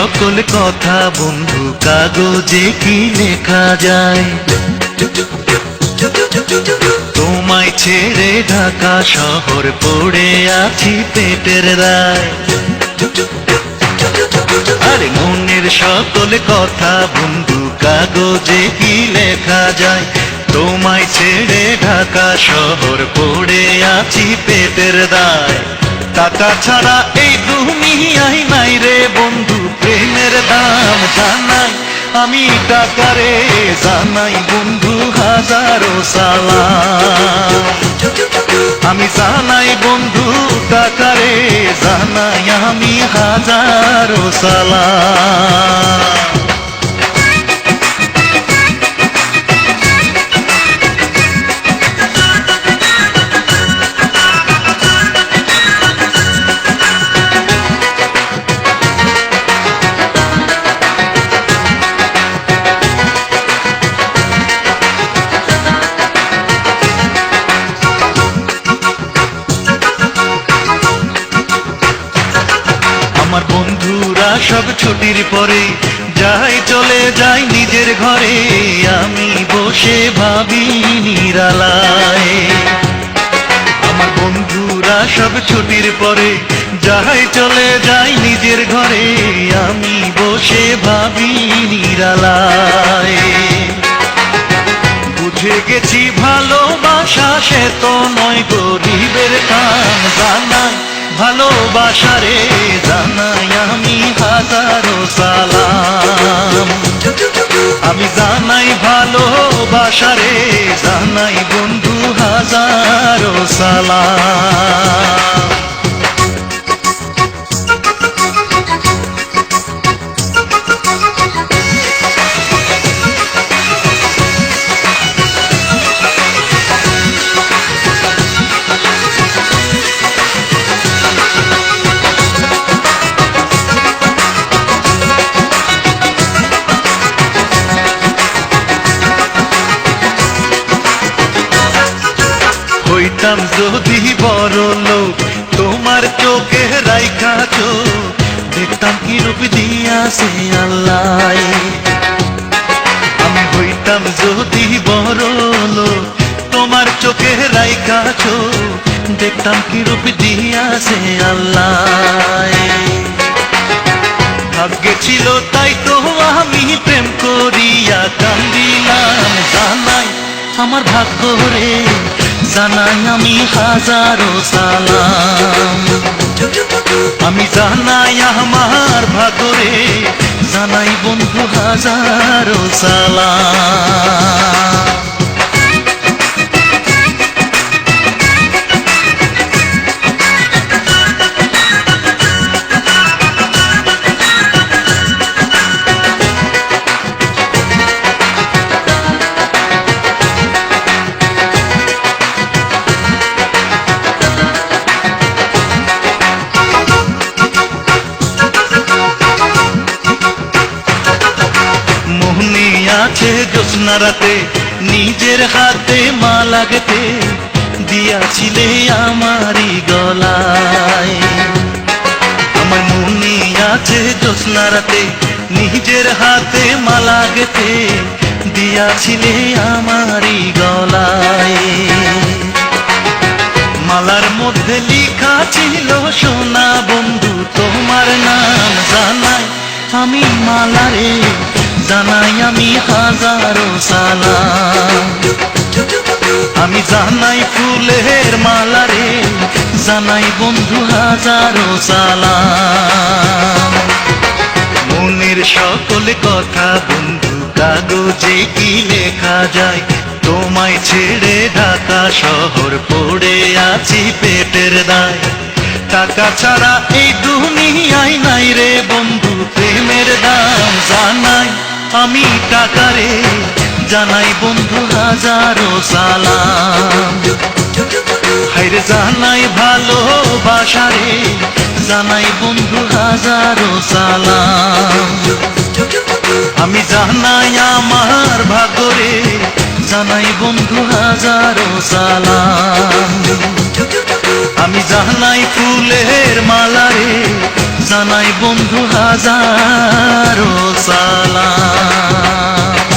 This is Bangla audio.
সকল কথা বন্ধু কাগজে কি লেখা যায়। তোমায় ছেড়ে ঢাকা শহর পড়ে আছি পেটের দায়। আরে মনের সকল কথা বন্ধু কাগজে কি লেখা যায়। তোমায় ছেড়ে ঢাকা শহর পড়ে আছি পেটের দায়। টাকা ছাড়া এই দুনিয়ায় নাই রে বন্ধু প্রেমের দাম জানাই আমি টাকারে জানাই বন্ধু হাজারো সালাম। আমি জানাই বন্ধু টাকারে জানাই আমি হাজারো সালাম। আমার বন্ধুরা সব ছুটির পরে যাই চলে যাই নিজের ঘরে। আমি বসে ভাবি নিরালায়। আমার বন্ধুরা সব ছুটির পরে যাই চলে যাই নিজের ঘরে। আমি বসে ভাবি নিরালায়। বুঝে গেছি ভালোবাসা সে তো নয় গরিবের কাম জানাই ভালোবাসারে জানাই আমি হাজারো সালাম। আমি জানাই ভালোবাসারে জানাই বন্ধু হাজারো সালাম। হইতাম যদি বড় লোক তোমার চোখে রাইখা চোখ দেখতাম কি রূপ দিয়াছে আল্লাহ। আমি হইতাম যদি বড় লোক তোমার চোখে রাইখা চোখ দেখতাম কি রূপ দিয়াছে আল্লাহ। ভাগ্যে ছিল তাই তো আমি প্রেম করিয়া কান্দিলাম জানাই আমার ভাগ্য রে জানাই আমি হাজারো সালাম। আমি জানাই আমার ভাগ্য রে জানাই বন্ধু হাজারো সালাম। আছে জ্যোৎস্না রাতে নিজের হাতে মালা গেঁথে দিয়াছিলে আমারই গলায়। আমার মনে আছে জ্যোৎস্না রাতে নিজের হাতে মালা গেঁথে দিয়াছিলে আমারই গলায়। মালার মধ্যে লেখা ছিল সোনা বন্ধু তোমার নাম জানাই আমি মালারে জানাই আমি হাজারো সালাম। আমি জানাই ফুলের মালারে জানাই বন্ধু হাজারো সালাম। মনের সকল কথা বন্ধু কাগজে কি লেখা যায়। তোমায় ছেড়ে ঢাকা শহর পড়ে আছি পেটের দায়। টাকা ছাড়া এই দুনিয়ায় নাই রে বন্ধু প্রেমের দাম জানাই আমি টাকারে জানাই বন্ধু হাজারো সালাম। হায়রে জানাই ভালোবাসারে জানাই বন্ধু হাজারো সালাম। আমি জানাই আমার ভাগ্যরে জানাই বন্ধু হাজারো সালাম। আমি জানাই ফুলের মালারে, জানাই বন্ধু হাজারো সালাম।